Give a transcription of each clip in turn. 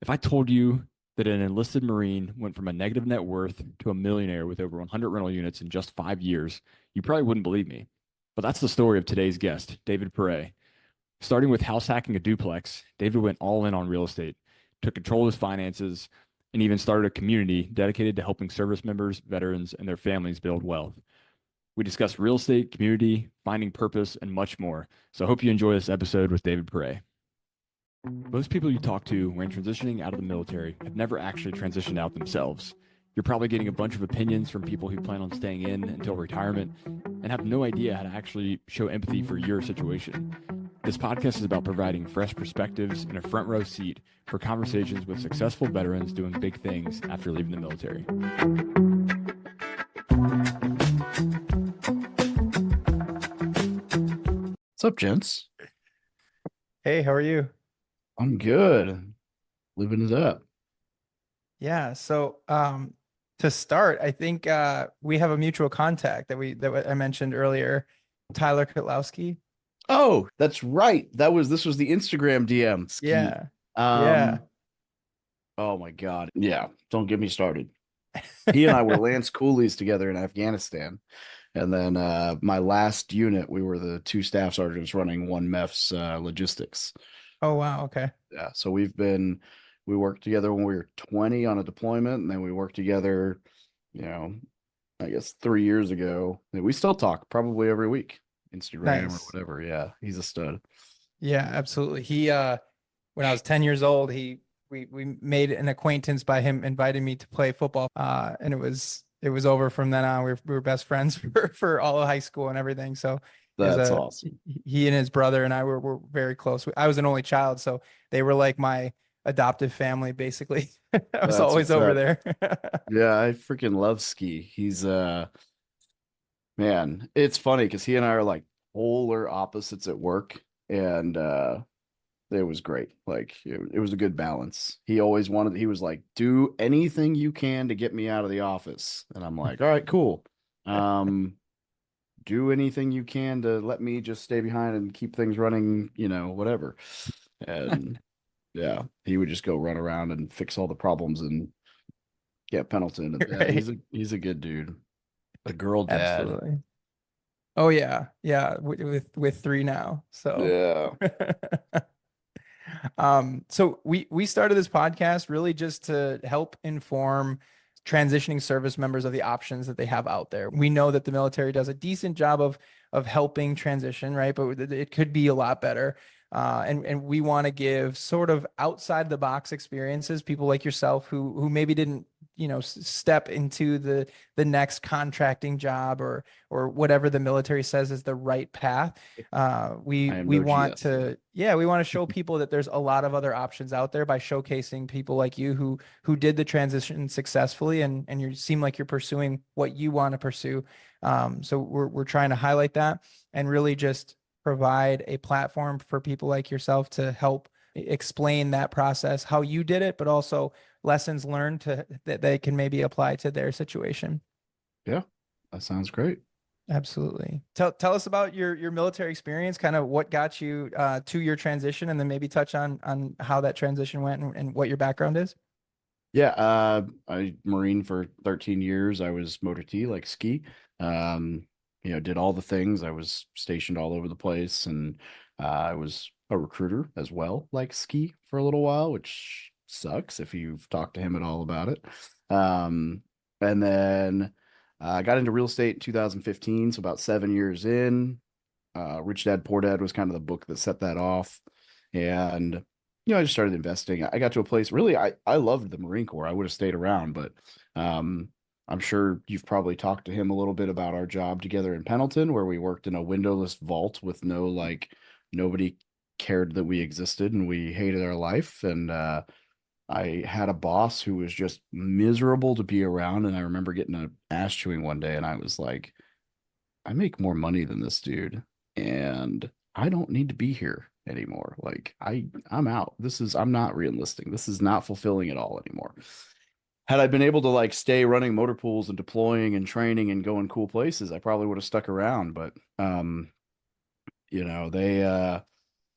If I told you that an enlisted Marine went from a negative net worth to a millionaire with over 100 rental units in just 5 years, you probably wouldn't believe me. But that's the story of today's guest, David Pere. Starting with house hacking a duplex, David went all in on real estate, took control of his finances, and even started a community dedicated to helping service members, veterans, and their families build wealth. We discuss real estate, community, finding purpose, and much more. So I hope you enjoy this episode with David Pere. Most people you talk to when transitioning out of the military have never actually transitioned out themselves. You're probably getting a bunch of opinions from people who plan on staying in until retirement and have no idea how to actually show empathy for your situation. This podcast is about providing fresh perspectives and a front row seat for conversations with successful veterans doing big things after leaving the military. What's up, gents? Hey, how are you? I'm good. Living it up. Yeah, so to start, I think we have a mutual contact that I mentioned earlier, Tyler Kotlowski. Oh, that's right. This was the Instagram DM. Ski. Yeah. Um, Yeah. Oh my God. Yeah. Don't get me started. He and I were Lance Coolies together in Afghanistan. And then my last unit, we were the two staff sergeants running one MEF's logistics. Oh, wow. Okay. Yeah. So we worked together when we were 20 on a deployment, and then we worked together, I guess 3 years ago. And we still talk probably every week, Instagram or Nice. whatever. Yeah. He's a stud. Yeah, absolutely. He when I was 10 years old, we made an acquaintance by him inviting me to play football. And it was over from then on. We were best friends for all of high school and everything. So That's awesome. he and his brother and I were very close. I was an only child, so they were like my adoptive family, basically. I was That's always what's over up. there. Yeah, I freaking love Ski. He's man, it's funny because he and I are like polar opposites at work, and it was great. Like it was a good balance. He was like, do anything you can to get me out of the office. And I'm like, all right, cool. Do anything you can to let me just stay behind and keep things running, whatever. And yeah, he would just go run around and fix all the problems and get Pendleton. And yeah, Right. he's a good dude. A girl dad. Absolutely. Oh yeah. Yeah. With three now. So Yeah. so we started this podcast really just to help inform transitioning service members of the options that they have out there. We know that the military does a decent job of helping transition, right? But it could be a lot better. And we want to give sort of outside the box experiences, people like yourself who maybe didn't, step into the next contracting job or whatever the military says is the right path. We I am we no want GS. to, yeah, we want to show people that there's a lot of other options out there by showcasing people like you who did the transition successfully and you seem like you're pursuing what you want to pursue. So we're trying to highlight that and really just provide a platform for people like yourself to help explain that process, how you did it, but also lessons learned that they can maybe apply to their situation. Yeah, that sounds great. Absolutely. Tell us about your military experience, kind of what got you to your transition, and then maybe touch on how that transition went and what your background is. Yeah, I Marine for 13 years. I was motor T, like Ski. Did all the things. I was stationed all over the place, and I was a recruiter as well, like Ski, for a little while, which sucks if you've talked to him at all about it. And then I got into real estate in 2015, so about 7 years in. Rich Dad Poor Dad was kind of the book that set that off, and I just started investing. I got to a place, really, I loved the Marine Corps. I would have stayed around, but I'm sure you've probably talked to him a little bit about our job together in Pendleton, where we worked in a windowless vault with nobody cared that we existed, and we hated our life. And I had a boss who was just miserable to be around. And I remember getting an ass chewing one day, and I was like, I make more money than this dude, and I don't need to be here anymore. Like I'm out. I'm not re-enlisting. This is not fulfilling at all anymore. Had I been able to like stay running motor pools and deploying and training and going cool places, I probably would have stuck around. But they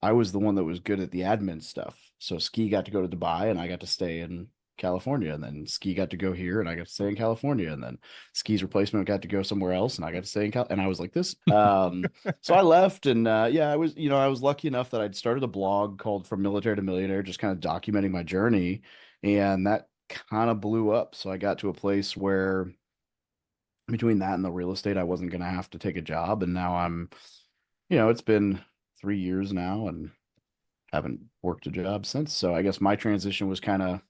I was the one that was good at the admin stuff. So Ski got to go to Dubai and I got to stay in California. And then Ski got to go here and I got to stay in California. And then Ski's replacement got to go somewhere else and I got to stay in Cal. And I was like this. So I left and yeah, I was lucky enough that I'd started a blog called From Military to Millionaire, just kind of documenting my journey. And that kind of blew up. So I got to a place where between that and the real estate, I wasn't going to have to take a job. And now it's been 3 years now and haven't worked a job since. So I guess my transition was kind of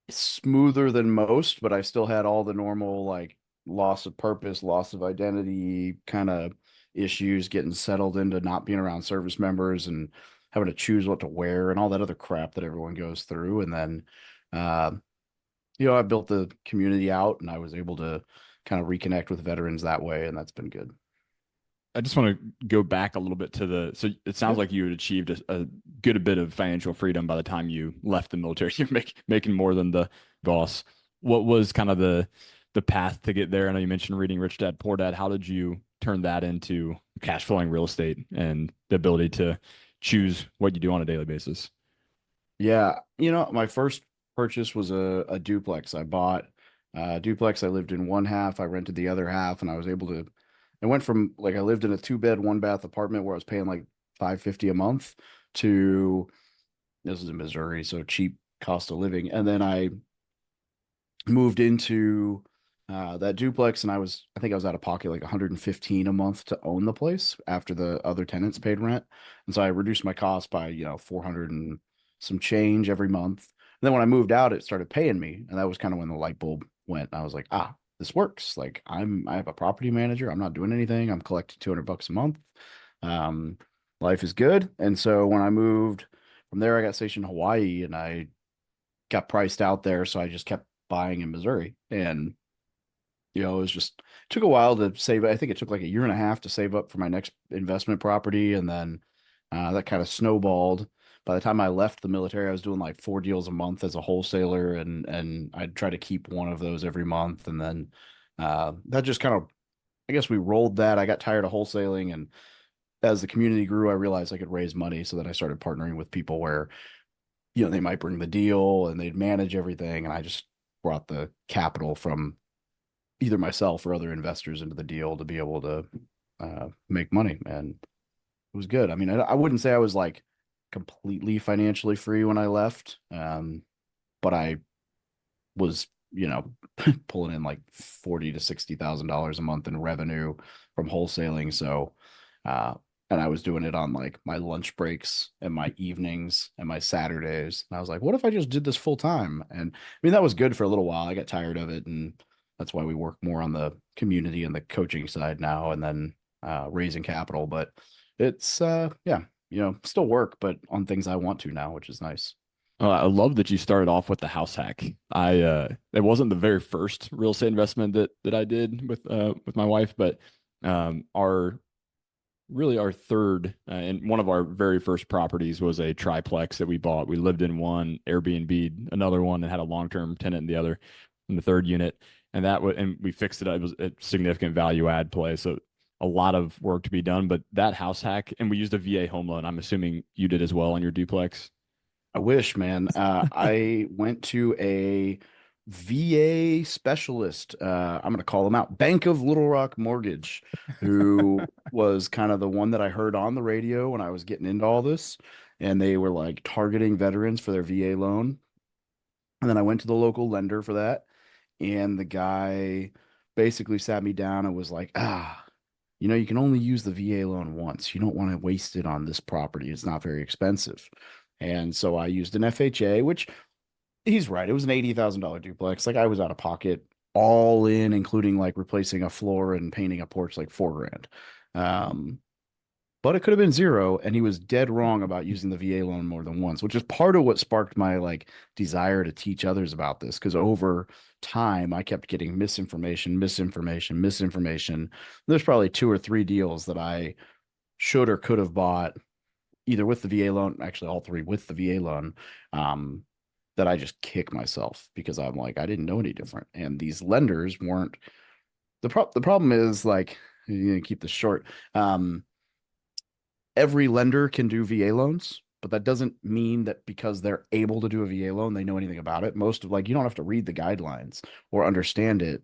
smoother than most, but I still had all the normal like loss of purpose, loss of identity kind of issues, getting settled into not being around service members and having to choose what to wear and all that other crap that everyone goes through. And then, uh, I built the community out and I was able to kind of reconnect with veterans that way. And that's been good. I just want to go back a little bit to so it sounds like you had achieved a good bit of financial freedom by the time you left the military. You're making more than the boss. What was kind of the path to get there? I know you mentioned reading Rich Dad Poor Dad. How did you turn that into cash flowing real estate and the ability to choose what you do on a daily basis? Yeah, my first purchase was a duplex. I bought a duplex. I lived in one half. I rented the other half, and I was able to. I went from like I lived in a 2-bed, 1-bath apartment where I was paying like $550 a month to this is in Missouri, so cheap cost of living. And then I moved into that duplex, and I think I was out of pocket like 115 a month to own the place after the other tenants paid rent, and so I reduced my cost by 400 and some change every month. And then when I moved out, it started paying me, and that was kind of when the light bulb went. I was like, this works. Like I have a property manager. I'm not doing anything. I'm collecting $200 a month. Um, Life is good. And so when I moved from there, I got stationed in Hawaii, and I got priced out there, so I just kept buying in Missouri. And it was just took a while to save. I think it took like a year and a half to save up for my next investment property, and then that kind of snowballed. By the time I left the military, I was doing like 4 deals a month as a wholesaler, and I'd try to keep one of those every month. And then that just kind of, I guess we rolled that. I got tired of wholesaling, and as the community grew, I realized I could raise money, so that I started partnering with people where they might bring the deal and they'd manage everything, and I just brought the capital from either myself or other investors into the deal to be able to make money. And it was good. I mean, I wouldn't say I was like completely financially free when I left, but I was, pulling in like $40,000 to $60,000 a month in revenue from wholesaling. So, and I was doing it on like my lunch breaks and my evenings and my Saturdays. And I was like, what if I just did this full time? And I mean, that was good for a little while. I got tired of it, and that's why we work more on the community and the coaching side now, and then raising capital. But it's yeah, still work, but on things I want to now, which is nice. I love that you started off with the house hack. It wasn't the very first real estate investment that I did with my wife, but our third and one of our very first properties was a triplex that we bought. We lived in one, Airbnb another one, and had a long-term tenant in the other, in the third unit. And we fixed it up. It was a significant value add play. So a lot of work to be done, but that house hack, and we used a VA home loan. I'm assuming you did as well on your duplex. I wish, man. I went to a VA specialist. I'm going to call them out. Bank of Little Rock Mortgage, who was kind of the one that I heard on the radio when I was getting into all this. And they were like targeting veterans for their VA loan. And then I went to the local lender for that. And the guy basically sat me down and was like, you can only use the VA loan once. You don't want to waste it on this property. It's not very expensive. And so I used an FHA, which he's right. It was an $80,000 duplex. Like I was out of pocket all in, including like replacing a floor and painting a porch, like $4,000. But it could have been zero. And he was dead wrong about using the VA loan more than once, which is part of what sparked my like desire to teach others about this. Because over time, I kept getting misinformation. There's probably 2 or 3 deals that I should or could have bought either with the VA loan, actually all 3 with the VA loan, that I just kick myself because I'm like, I didn't know any different. And these lenders weren't the problem is like, keep this short. every lender can do VA loans, but that doesn't mean that because they're able to do a VA loan, they know anything about it. Most of, like, you don't have to read the guidelines or understand it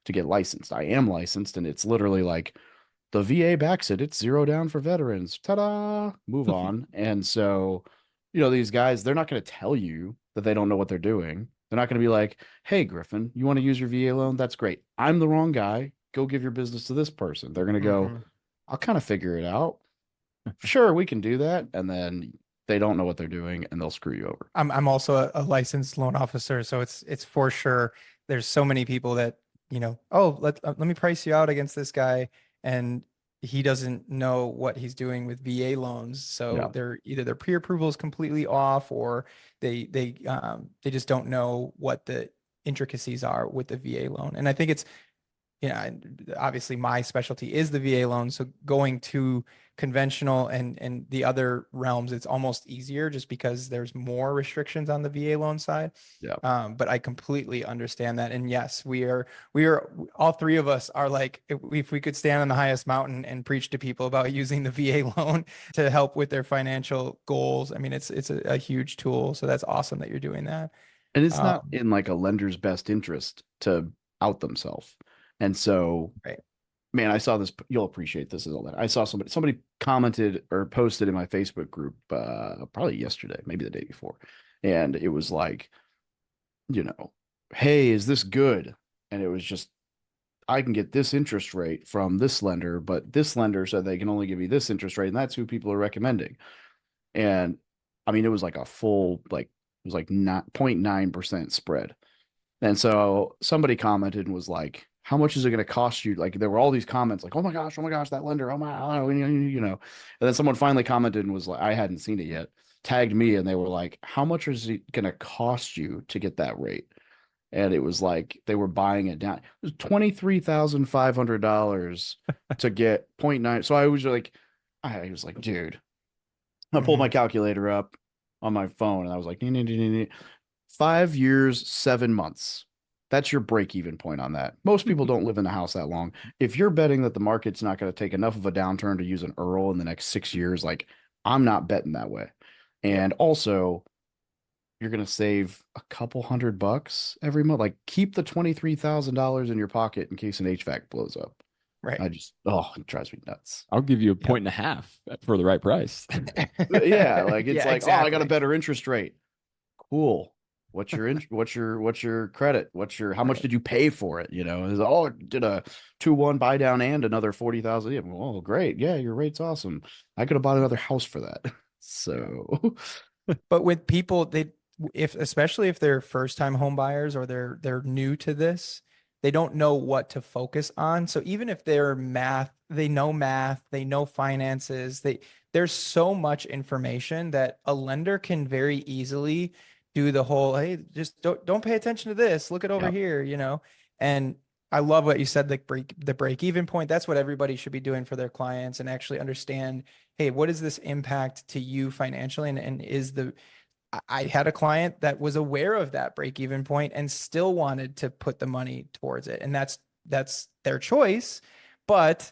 to get licensed. I am licensed, and it's literally like the VA backs it. It's zero down for veterans. Ta-da! Move on. And so, these guys, they're not going to tell you that they don't know what they're doing. They're not going to be like, hey, Griffin, you want to use your VA loan? That's great. I'm the wrong guy. Go give your business to this person. They're going to go, Mhm. I'll kind of figure it out. Sure, we can do that. And then they don't know what they're doing and they'll screw you over. I'm also a licensed loan officer, so it's for sure. There's so many people that, oh, let me price you out against this guy, and he doesn't know what he's doing with VA loans. So Yeah. they're either their pre-approval is completely off, or they just don't know what the intricacies are with the VA loan. And I think it's, obviously my specialty is the VA loan. So going to conventional and the other realms, it's almost easier just because there's more restrictions on the VA loan side. Yeah. But I completely understand that. And yes, we are all three of us are like, if we could stand on the highest mountain and preach to people about using the VA loan to help with their financial goals. I mean, it's a huge tool. So that's awesome that you're doing that. And it's not in like a lender's best interest to out themselves. And so, Right. man, I saw this. You'll appreciate this as all that. I saw somebody commented or posted in my Facebook group, probably yesterday, maybe the day before. And it was like, hey, is this good? And it was just, I can get this interest rate from this lender, but this lender said they can only give you this interest rate. And that's who people are recommending. And I mean, it was like a full, like, it was like not 0.9% spread. And so somebody commented and was like, how much is it going to cost you? Like, there were all these comments like, oh my gosh, that lender. Oh my, And then someone finally commented and was like, I hadn't seen it yet, tagged me. And they were like, how much is it going to cost you to get that rate? And it was like, they were buying it down. It was $23,500 to get 0.9. So I was like, dude, I pulled my calculator up on my phone and I was like, 5 years, 7 months. That's your break-even point on that. Most people don't live in the house that long. If you're betting that the market's not going to take enough of a downturn to use an IRRRL in the next 6 years, like, I'm not betting that way. And also, you're going to save a couple $100 every month. Like, keep the $23,000 in your pocket in case an HVAC blows up. Right. It drives me nuts. I'll give you a 1.5 for the right price. Yeah, like it's like, exactly. oh, I got a better interest rate. Cool. What's your credit? How much did you pay for it? Did a 2-1 buy down and another 40,000. Yeah, well, great. Yeah, your rate's awesome. I could have bought another house for that. So, but with people, especially if they're first time home buyers or they're new to this, they don't know what to focus on. So even if they're they know finances, there's so much information that a lender can very easily do the whole, hey, just don't pay attention to this. Look it over here, And I love what you said, the break even point. That's what everybody should be doing for their clients, and actually understand, hey, what is this impact to you financially? And I had a client that was aware of that break even point and still wanted to put the money towards it. And that's their choice. But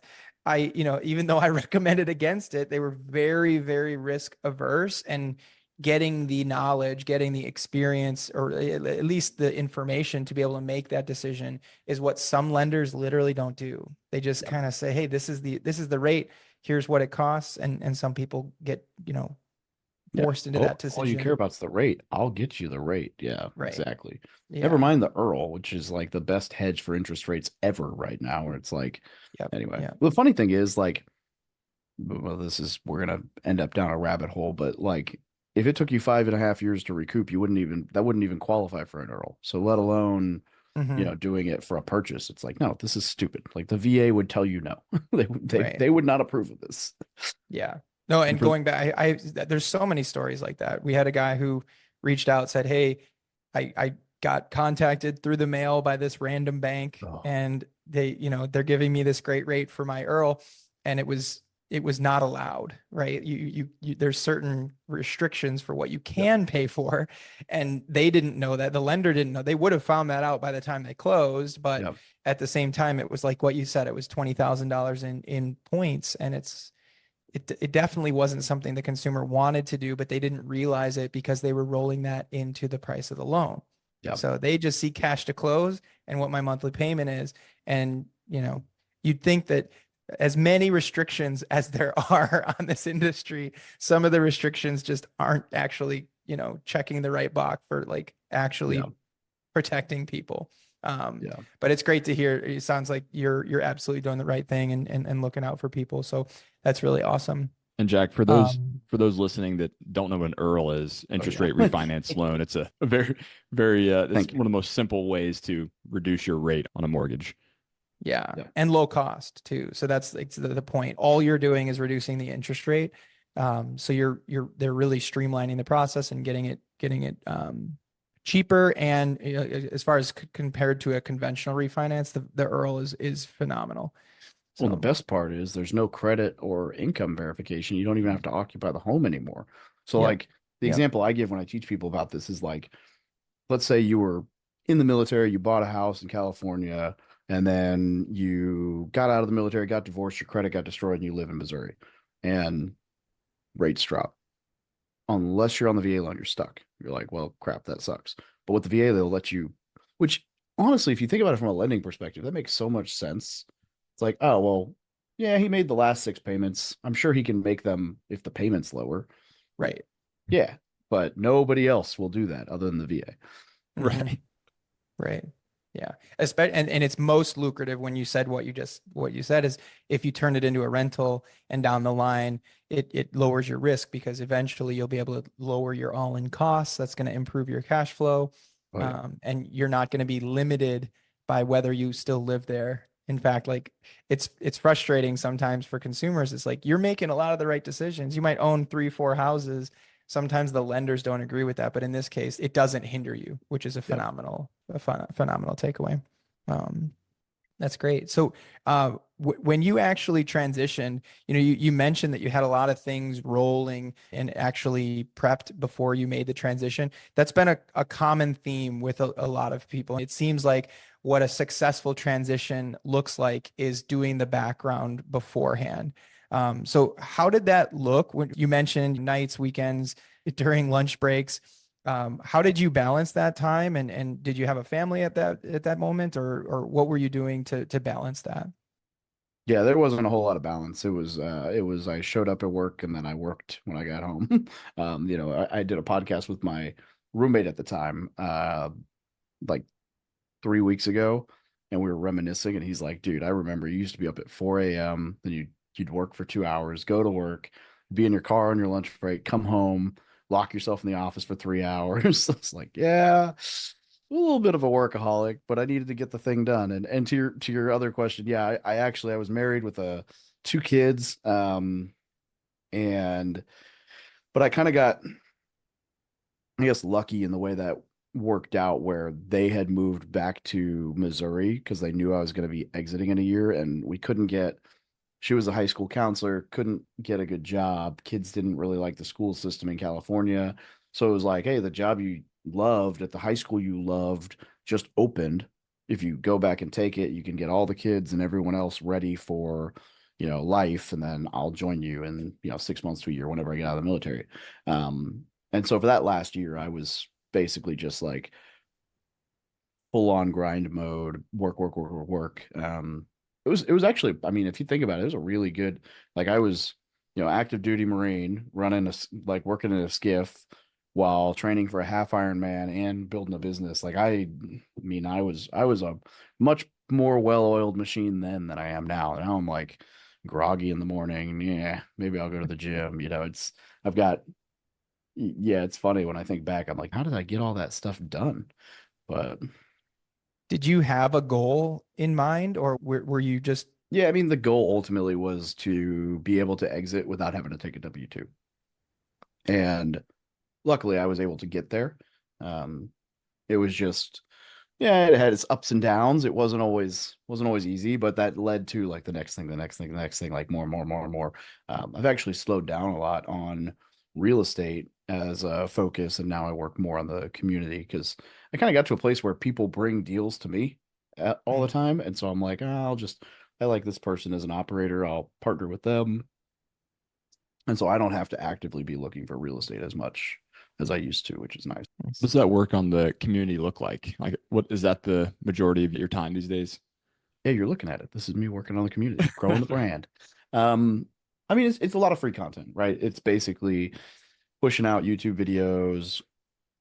even though I recommended against it, they were very, very risk averse, and getting the knowledge, getting the experience, or at least the information to be able to make that decision is what some lenders literally don't do. They just kind of say, hey, this is the rate. Here's what it costs. And some people get, forced into that decision. All you care about is the rate. I'll get you the rate. Yeah, right. Exactly. Yeah. Never mind the IRRRL, which is like the best hedge for interest rates ever right now, where it's like, anyway. Yeah. The funny thing is, like, well, we're going to end up down a rabbit hole, but like, if it took you 5.5 years to recoup, that wouldn't even qualify for an IRRRL. So let alone, doing it for a purchase. It's like, no, this is stupid. Like, the VA would tell you no. They would not approve of this. Yeah. No, and going back, there's so many stories like that. We had a guy who reached out, said, hey, I got contacted through the mail by this random bank, and they're giving me this great rate for my IRRRL, and it was not allowed, right? There's certain restrictions for what you can pay for, and they didn't know that. The lender didn't know. They would have found that out by the time they closed, but at the same time, it was like what you said, it was $20,000 in points, and it definitely wasn't something the consumer wanted to do, but they didn't realize it because they were rolling that into the price of the loan. Yeah. So they just see cash to close and what my monthly payment is. And, you'd think that as many restrictions as there are on this industry, some of the restrictions just aren't actually, checking the right box for like actually Yeah. protecting people. Yeah. But it's great to hear. It sounds like you're absolutely doing the right thing and looking out for people. So that's really awesome. And Jack, for those listening that don't know what an EARL is, interest yeah. rate refinance loan, it's a very, very it's Thank you. one of the most simple ways to reduce your rate on a mortgage. Yeah. Yeah. And low cost too. So that's like the point. All you're doing is reducing the interest rate. So they're really streamlining the process and getting it cheaper. And as far as compared to a conventional refinance, the EARL is phenomenal. Well, the So, best part is there's no credit or income verification. You don't even have to occupy the home anymore. So Yep. like the Yep. example I give when I teach people about this is like, let's say you were in the military, you bought a house in California, and then you got out of the military, got divorced, your credit got destroyed, and you live in Missouri, and rates drop. Unless you're on the VA loan, you're stuck. You're like, well, crap, that sucks. But with the VA, they'll let you, which honestly, if you think about it from a lending perspective, that makes so much sense. It's like, oh, well, yeah, he made the last 6 payments. I'm sure he can make them if the payment's lower. right. Yeah, but nobody else will do that other than the VA. Mhm. Right. Right. Yeah. Especially, and it's most lucrative when you said what you said is if you turn it into a rental and down the line, it lowers your risk because eventually you'll be able to lower your all-in costs. That's going to improve your cash flow. Oh, yeah. And you're not going to be limited by whether you still live there. In fact, like it's frustrating sometimes for consumers. It's like you're making a lot of the right decisions. You might own 3, 4 houses. Sometimes the lenders don't agree with that, but in this case, it doesn't hinder you, which is a Yeah. phenomenal takeaway. Um, that's great. So, when you actually transitioned, you mentioned that you had a lot of things rolling and actually prepped before you made the transition. That's been a common theme with a lot of people. It seems like what a successful transition looks like is doing the background beforehand. So how did that look when you mentioned nights, weekends, during lunch breaks? How did you balance that time? And did you have a family at that moment or what were you doing to balance that? Yeah, there wasn't a whole lot of balance. It was I showed up at work and then I worked when I got home. I did a podcast with my roommate at the time, like 3 weeks ago, and we were reminiscing, and he's like, dude, I remember you used to be up at 4 a.m., then you'd work for 2 hours, go to work, be in your car on your lunch break, come home, lock yourself in the office for 3 hours. It's like, yeah, a little bit of a workaholic, but I needed to get the thing done. And to your other question, yeah, I was married with 2 kids, and but I kind of got, I guess, lucky in the way that worked out where they had moved back to Missouri because they knew I was going to be exiting in a year, and we couldn't get, she was a high school counselor, couldn't get a good job. Kids didn't really like the school system in California. So it was like, hey, the job you loved at the high school you loved just opened. If you go back and take it, you can get all the kids and everyone else ready for, life. And then I'll join you in, 6 months to a year, whenever I get out of the military. And so for that last year, I was basically just like full on grind mode, work, work, work, work, work. It was actually, I mean, if you think about it, it was a really good, like I was, active duty Marine running like working in a skiff while training for a half Ironman and building a business. Like I mean, I was a much more well-oiled machine then than I am now. Now I'm like groggy in the morning. Yeah, maybe I'll go to the gym. I've got, yeah, it's funny when I think back, I'm like, how did I get all that stuff done? But Did you have a goal in mind or were you just yeah, I mean, the goal ultimately was to be able to exit without having to take a W-2. And luckily I was able to get there. Um, it was just, yeah, it had its ups and downs. It wasn't always easy, but that led to like the next thing, the next thing, the next thing, like more and more and more and more. I've actually slowed down a lot on real estate as a focus, and now I work more on the community because I kind of got to a place where people bring deals to me all the time, and so I'm like, I like this person as an operator. I'll partner with them. And so I don't have to actively be looking for real estate as much as I used to, which is nice. Does that work on the community look like? Like, what is that the majority of your time these days? Yeah, you're looking at it. This is me working on the community, growing the brand. Um, I mean, it's a lot of free content, right? It's basically pushing out YouTube videos,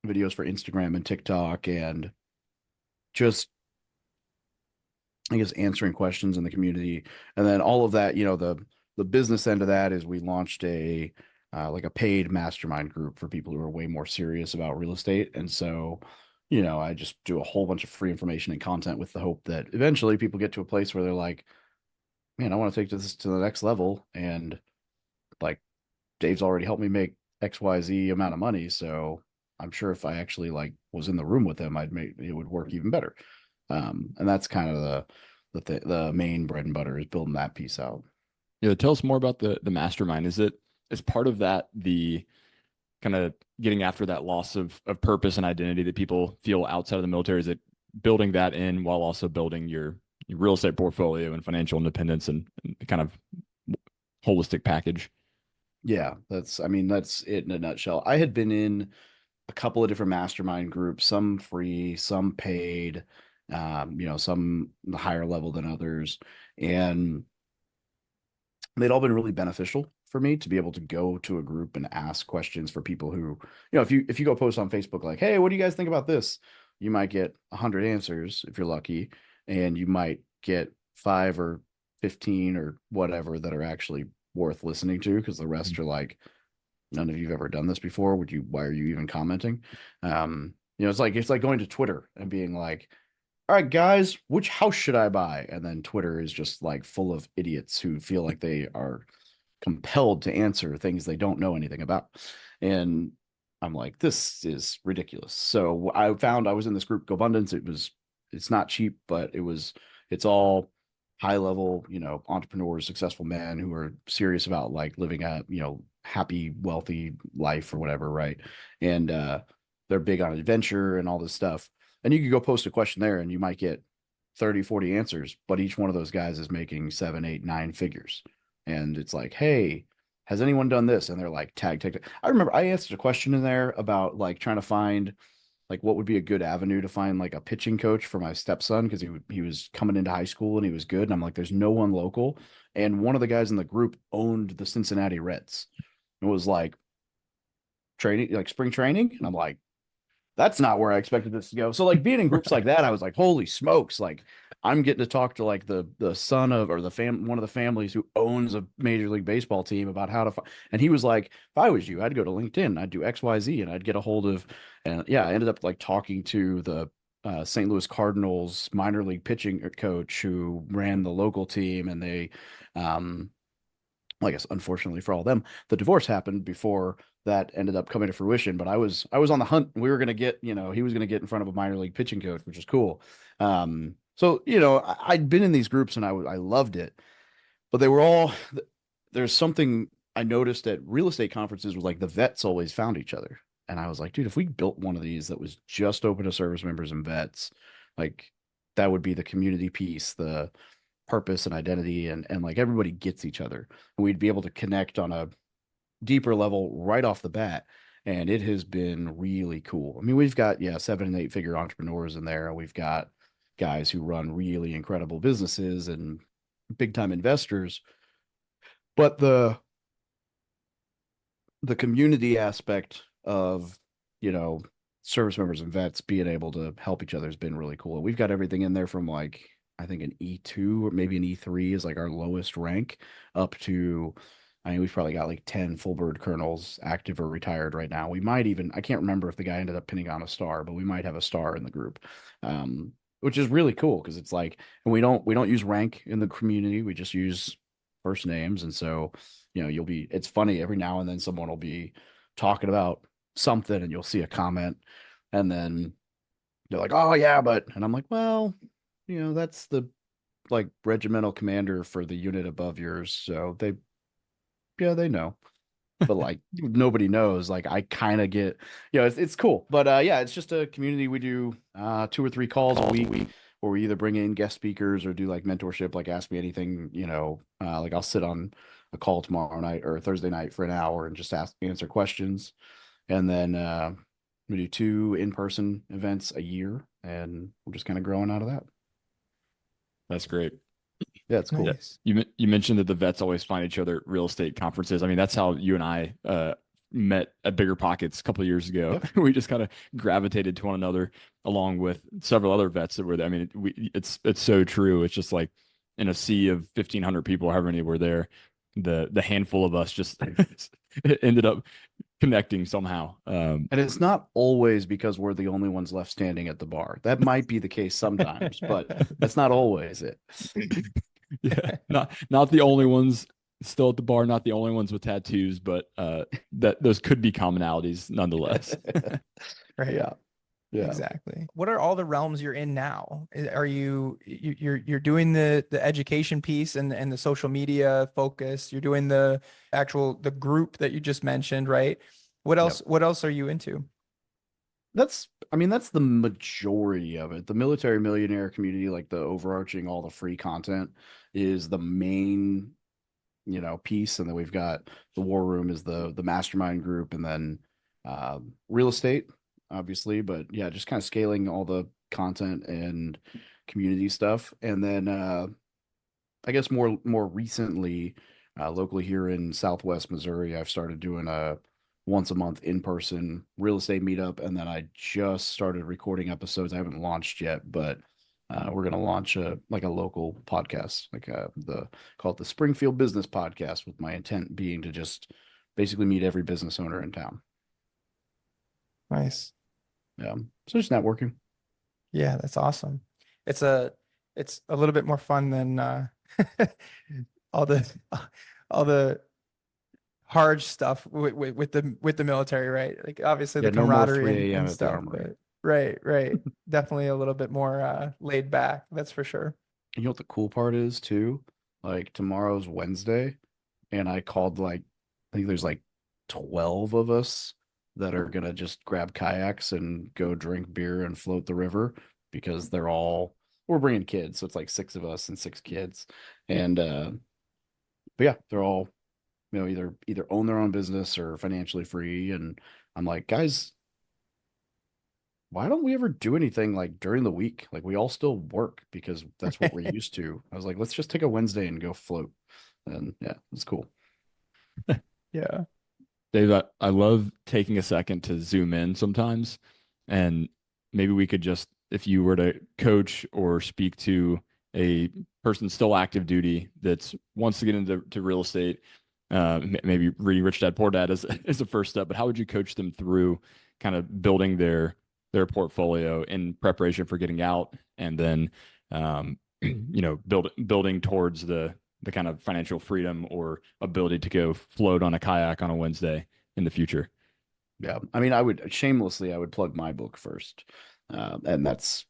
videos for Instagram and TikTok, and just, I guess, answering questions in the community. And then all of that, the business end of that is we launched a like a paid mastermind group for people who are way more serious about real estate. And so, I just do a whole bunch of free information and content with the hope that eventually people get to a place where they're like, man, I want to take this to the next level. And like Dave's already helped me make XYZ amount of money. So I'm sure if I actually like was in the room with him, I'd make it would work even better. And that's kind of the main bread and butter is building that piece out. Yeah, tell us more about the mastermind. Is part of that the kind of getting after that loss of purpose and identity that people feel outside of the military? Is it building that in while also building your real estate portfolio and financial independence and kind of holistic package? Yeah, I mean, that's it in a nutshell. I had been in a couple of different mastermind groups, some free, some paid, some higher level than others. And they'd all been really beneficial for me to be able to go to a group and ask questions for people who, if you go post on Facebook like, hey, what do you guys think about this? You might get 100 answers if you're lucky, and you might get 5 or 15 or whatever that are actually worth listening to, because the rest are like, none of you've ever done this before. Why are you even commenting? It's like going to Twitter and being like, all right, guys, which house should I buy? And then Twitter is just like full of idiots who feel like they are compelled to answer things they don't know anything about. And I'm like, this is ridiculous. So I found I was in this group, GoBundance. It's not cheap, but it's all high level, entrepreneurs, successful men who are serious about like living a, happy, wealthy life or whatever. Right. And, they're big on adventure and all this stuff. And you could go post a question there and you might get 30, 40 answers, but each one of those guys is making 7, 8, 9 figures. And it's like, hey, has anyone done this? And they're like, tag, tag, tag. I remember I answered a question in there about like trying to find like what would be a good avenue to find like a pitching coach for my stepson, because he was coming into high school and he was good. And I'm like, there's no one local. And one of the guys in the group owned the Cincinnati Reds. It was like training, like spring training. And I'm like, that's not where I expected this to go. So like being in groups like that, I was like, holy smokes, like I'm getting to talk to like the son of, or one of the families who owns a Major League Baseball team about how to and he was like, if I was you, I'd go to LinkedIn, I'd do XYZ, and I'd get a hold of, and yeah, I ended up like talking to the St. Louis Cardinals minor league pitching coach who ran the local team, and they well, I guess unfortunately for all of them, the divorce happened before that ended up coming to fruition. But I was on the hunt. We were going to get, he was going to get in front of a minor league pitching coach, which is cool. So I'd been in these groups and I loved it, but they were all, there's something I noticed at real estate conferences was like the vets always found each other. And I was like, dude, if we built one of these that was just open to service members and vets, like that would be the community piece, the purpose and identity, and like everybody gets each other, and we'd be able to connect on a deeper level right off the bat. And it has been really cool. I mean, we've got 7 and 8 figure entrepreneurs in there, and we've got guys who run really incredible businesses and big time investors, but the community aspect of service members and vets being able to help each other has been really cool. We've got everything in there from like, I think an E2 or maybe an E3 is like our lowest rank, up to, I mean, we've probably got like 10 full bird colonels active or retired right now. We might even, I can't remember if the guy ended up pinning on a star, but we might have a star in the group. Which is really cool, because it's like, and we don't use rank in the community. We just use first names. And so, it's funny, every now and then someone will be talking about something and you'll see a comment, and then they're like, oh yeah, but, and I'm like, well, that's the like regimental commander for the unit above yours. So they know, but like nobody knows. Like I kind of get, it's cool. But yeah, it's just a community. We do 2 or 3 calls a week where we either bring in guest speakers or do like mentorship, like ask me anything, like I'll sit on a call tomorrow night or Thursday night for an hour and just answer questions. And then we do 2 in-person events a year, and we're just kind of growing out of that. That's great. Yeah, it's cool. Yeah. Nice. You mentioned that the vets always find each other at real estate conferences. I mean, that's how you and I met at Bigger Pockets a couple of years ago. Yep. We just kind of gravitated to one another along with several other vets that were there. I mean, it's so true. It's just like in a sea of 1,500 people, however many were there, the handful of us just it ended up connecting somehow. And it's not always because we're the only ones left standing at the bar. That might be the case sometimes, but that's not always it. Yeah, not the only ones still at the bar, not the only ones with tattoos, but that those could be commonalities nonetheless. Right. Yeah. Yeah. Exactly. What are all the realms you're in now? Are you're doing the education piece and the social media focus? You're doing the group that you just mentioned, right? What Yep. else? What else are you into? That's the majority of it. The military millionaire community, like the overarching, all the free content is the main, piece. And then we've got the war room is the mastermind group, and then real estate, obviously, but yeah, just kind of scaling all the content and community stuff. And then I guess more recently, locally here in Southwest Missouri, I've started doing a once a month in-person real estate meetup, and then I just started recording episodes. I haven't launched yet, but we're going to launch a local podcast, call it the Springfield Business Podcast, with my intent being to just basically meet every business owner in town. Nice. Yeah, so just networking. Yeah, that's awesome. It's a little bit more fun than all the hard stuff with the military, right? Like obviously the Yeah, no more camaraderie 3 a.m. and at the stuff, armory. but right. Definitely a little bit more laid back, that's for sure. You know what the cool part is too? Like tomorrow's Wednesday, and I called I think there's 12 of us that are gonna just grab kayaks and go drink beer and float the river, because we're bringing kids, so it's like 6 of us and 6 kids, and but yeah, they're all either own their own business or financially free, and I'm like, guys, why don't we ever do anything during the week? Like, we all still work because that's what we're used to. I was like, let's just take a Wednesday and go float. And yeah, it's cool. Yeah. Dave, I love taking a second to zoom in sometimes, and maybe we could just, if you were to coach or speak to a person still active duty that wants to get into real estate, maybe reading Rich Dad Poor Dad as a first step, but how would you coach them through kind of building their portfolio in preparation for getting out, and then building towards the kind of financial freedom or ability to go float on a kayak on a Wednesday in the future? Yeah. I mean, I would plug my book first. And that's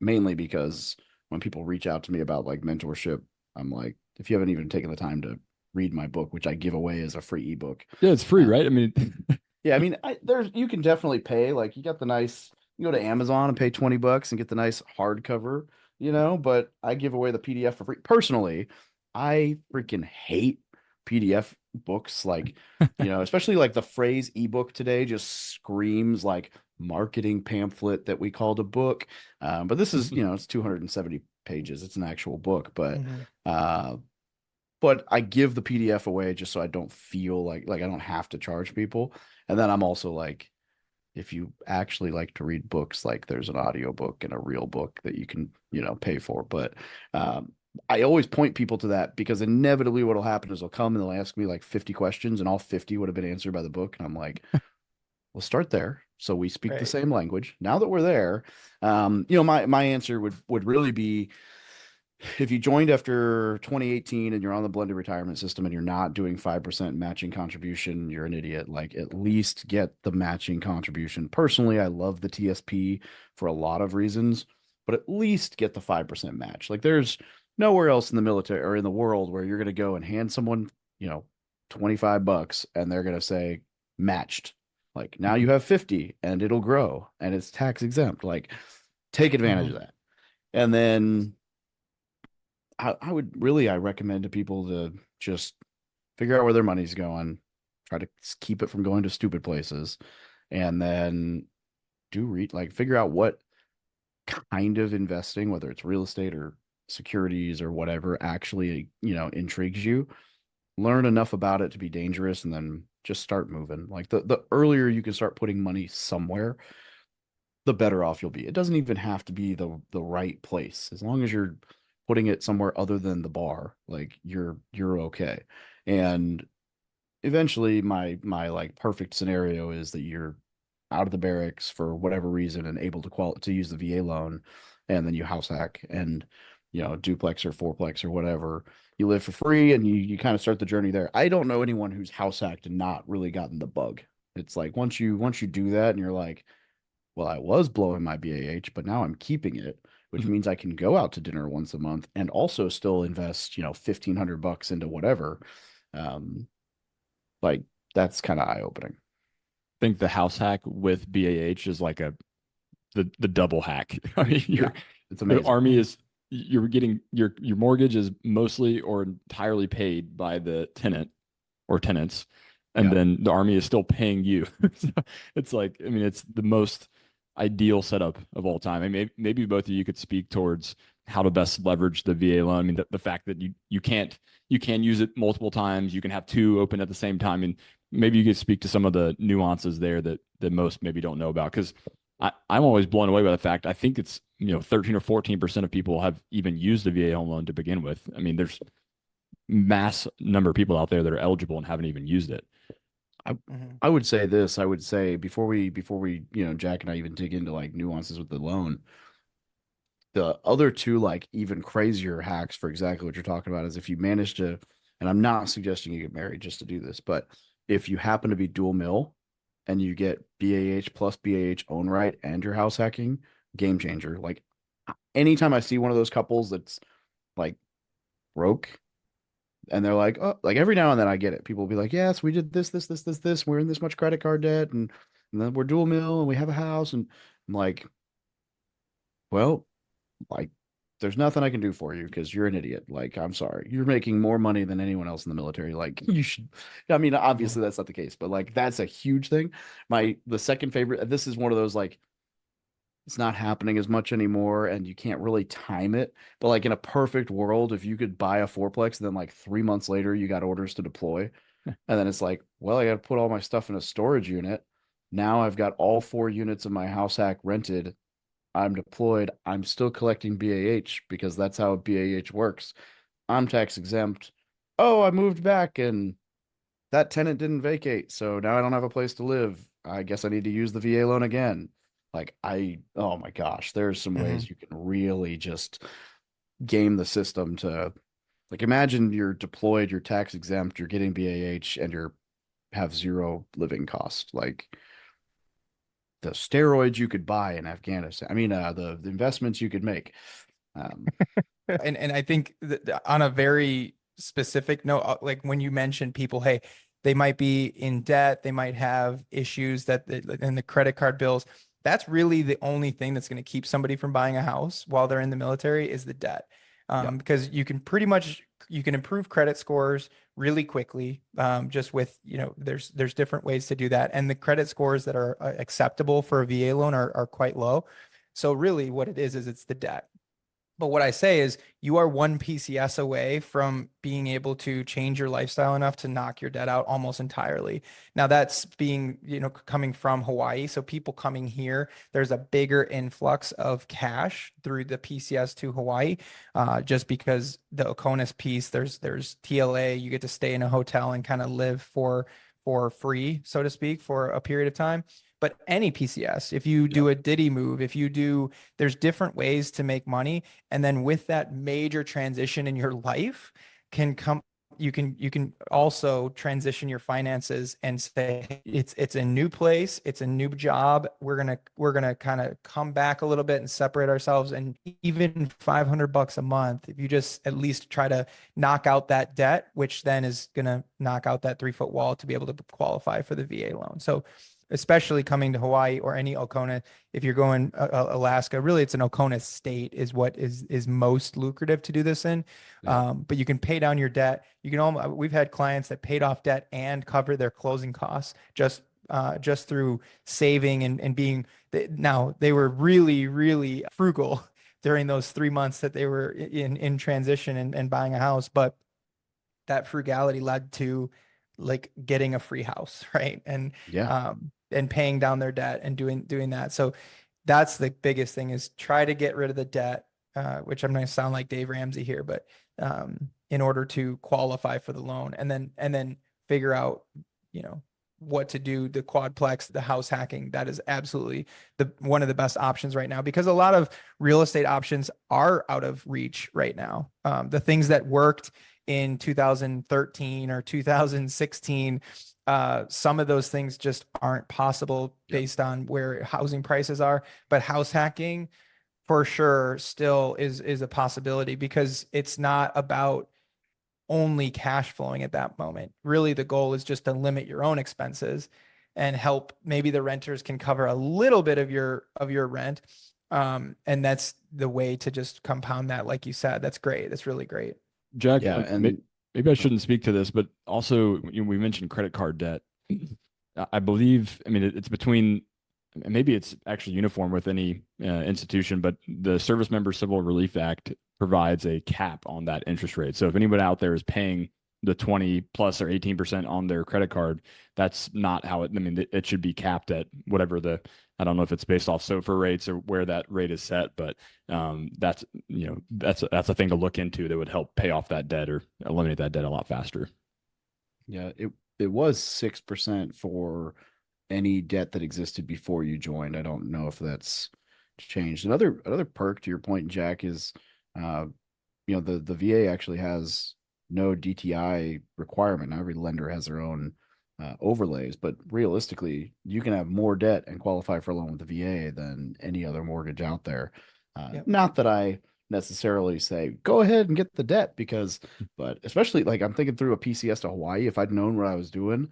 mainly because when people reach out to me about mentorship, I'm like, if you haven't even taken the time to read my book, which I give away as a free ebook. Yeah, it's free, right? I mean, yeah, I mean, you can definitely pay. You got you go to Amazon and pay $20 and get the nice hardcover, but I give away the PDF for free. Personally, I freaking hate PDF books. Especially the phrase ebook today just screams marketing pamphlet that we called a book. But this is, it's 270 pages. It's an actual book, but but I give the PDF away just so I don't feel like I don't have to charge people. And then I'm also if you actually like to read books, there's an audio book and a real book that you can, pay for. But I always point people to that, because inevitably what'll happen is they'll come and they'll ask me 50 questions, and all 50 would have been answered by the book. And I'm like, we'll start there. So we speak the same language. Now that we're there, my answer would really be, if you joined after 2018 and you're on the blended retirement system and you're not doing 5% matching contribution, you're an idiot. At least get the matching contribution. Personally, I love the TSP for a lot of reasons, but at least get the 5% match. There's nowhere else in the military or in the world where you're going to go and hand someone, $25 and they're going to say matched. Now you have 50 and it'll grow and it's tax exempt. Take advantage of that. And then I recommend to people to just figure out where their money's going, try to keep it from going to stupid places, and then figure out what kind of investing, whether it's real estate or securities or whatever, actually, intrigues you. Learn enough about it to be dangerous, and then just start moving. Like the earlier you can start putting money somewhere, the better off you'll be. It doesn't even have to be the right place. As long as you're putting it somewhere other than the bar, like you're okay. And eventually my like perfect scenario is that you're out of the barracks for whatever reason and able to use the VA loan, and then you house hack and duplex or fourplex or whatever. You live for free, and you kind of start the journey there. I don't know anyone who's house hacked and not really gotten the bug. It's like once you do that and you're like, well, I was blowing my BAH, but now I'm keeping it, which means I can go out to dinner once a month and also still invest, $1,500 into whatever. Um, like that's kind of eye opening. Think the house hack with BAH is like the double hack. I mean, It's the amazing. army is you're getting your mortgage is mostly or entirely paid by the tenant or tenants, and Yeah. then the army is still paying you. So it's like, I mean, it's the most ideal setup of all time. I mean, maybe both of you could speak towards how to best leverage the VA loan. I mean, the fact that you can use it multiple times, you can have two open at the same time, and maybe you could speak to some of the nuances there that most maybe don't know about. Because I'm always blown away by the fact I think it's 13 or 14% of people have even used a VA home loan to begin with. I mean, there's mass number of people out there that are eligible and haven't even used it. I would say this. I would say before we Jack and I even dig into like nuances with the loan, the other two like even crazier hacks for exactly what you're talking about is if you manage to, and I'm not suggesting you get married just to do this, but if you happen to be dual mill and you get BAH plus BAH own right and your house hacking, game changer. Like anytime I see one of those couples that's like broke and they're like, oh, like every now and then I get it. People will be like, yes, we did this. We're in this much credit card debt, and then we're dual mill and we have a house. And I'm like, well, like, there's nothing I can do for you because you're an idiot. Like, I'm sorry. You're making more money than anyone else in the military. Like, you should. I mean, obviously that's not the case, but like that's a huge thing. The second favorite, this is one of those like it's not happening as much anymore and you can't really time it. But like in a perfect world, if you could buy a fourplex and then like 3 months later you got orders to deploy, and then it's like, well, I got to put all my stuff in a storage unit. Now I've got all 4 units of my house hack rented. I'm deployed. I'm still collecting BAH because that's how BAH works. I'm tax exempt. Oh, I moved back and that tenant didn't vacate, so now I don't have a place to live. I guess I need to use the VA loan again. Oh my gosh, there's some ways you can really just game the system to, like, imagine you're deployed, you're tax exempt, you're getting BAH, and you're have zero living cost. Like the steroids you could buy in Afghanistan. I mean, the investments you could make. Um, And I think that on a very specific note, like when you mentioned people, hey, they might be in debt, they might have issues and the credit card bills. That's really the only thing that's going to keep somebody from buying a house while they're in the military is the debt. Because you can improve credit scores really quickly, just with, there's different ways to do that. And the credit scores that are acceptable for a VA loan are quite low. So really what it is it's the debt. But what I say is you are one PCS away from being able to change your lifestyle enough to knock your debt out almost entirely. Now that's being, coming from Hawaii. So people coming here, there's a bigger influx of cash through the PCS to Hawaii, just because the Oconus piece, there's TLA, you get to stay in a hotel and kind of live for free, so to speak, for a period of time. But any PCS, if you do a Diddy move, there's different ways to make money. And then with that major transition in your life you can also transition your finances and say, it's a new place, it's a new job. We're gonna kind of come back a little bit and separate ourselves. And even $500 a month, if you just at least try to knock out that debt, which then is gonna knock out that 3-foot wall to be able to qualify for the VA loan. So especially coming to Hawaii or any Oconee. If you're going Alaska, really it's an Oconee state is what is most lucrative to do this in. Yeah. But you can pay down your debt. You can almost, we've had clients that paid off debt and covered their closing costs just through saving and being, now they were really, really frugal during those 3 months that they were in transition and buying a house. But that frugality led to like getting a free house, right? And paying down their debt and doing that. So that's the biggest thing, is try to get rid of the debt, which I'm going to sound like Dave Ramsey here, but in order to qualify for the loan, and then figure out, what to do, the quadplex, the house hacking. That is absolutely one of the best options right now, because a lot of real estate options are out of reach right now. The things that worked in 2013 or 2016, some of those things just aren't possible based on where housing prices are. But house hacking for sure still is a possibility, because it's not about only cash flowing at that moment. Really, the goal is just to limit your own expenses and help, maybe the renters can cover a little bit of your rent. And that's the way to just compound that. Like you said, that's great. That's really great. Jack, Yeah, and maybe I shouldn't speak to this, but also, we mentioned credit card debt. I believe, I mean, it's between, maybe it's actually uniform with any institution, but the Service Member Civil Relief Act provides a cap on that interest rate. So if anybody out there is paying the 20 plus or 18% on their credit card, that's not how it should be capped at whatever I don't know if it's based off SOFR rates or where that rate is set, but that's a thing to look into that would help pay off that debt or eliminate that debt a lot faster. Yeah, it was 6% for any debt that existed before you joined. I don't know if that's changed. Another perk to your point, Jack, is the VA actually has no DTI requirement. Now, every lender has their own overlays, but realistically, you can have more debt and qualify for a loan with the VA than any other mortgage out there. Not that I necessarily say go ahead and get the debt, but especially, like, I'm thinking through a PCS to Hawaii. If I'd known what I was doing,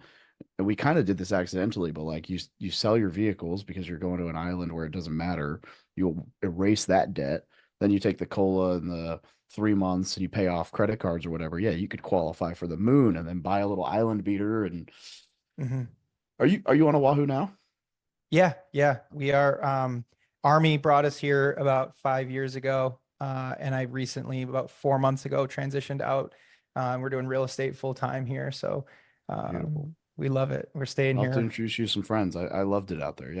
and we kind of did this accidentally, but like you sell your vehicles because you're going to an island where it doesn't matter. You'll erase that debt. Then you take the COLA and the 3 months and you pay off credit cards or whatever. Yeah, you could qualify for the moon and then buy a little island beater. And are you on Oahu now? Yeah, we are. Army brought us here about 5 years ago, and I recently, about 4 months ago, transitioned out. We're doing real estate full time here, so we love it. We're staying I'll here. have to introduce you some friends. I loved it out there.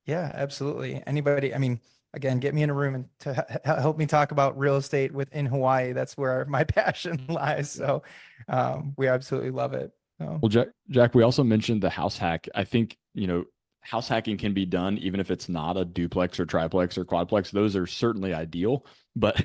Yeah, absolutely. Anybody, I mean, again, get me in a room and to help me talk about real estate within Hawaii. That's where my passion lies. So we absolutely love it. So. Well, Jack, we also mentioned the house hack. I think, house hacking can be done even if it's not a duplex or triplex or quadplex. Those are certainly ideal, but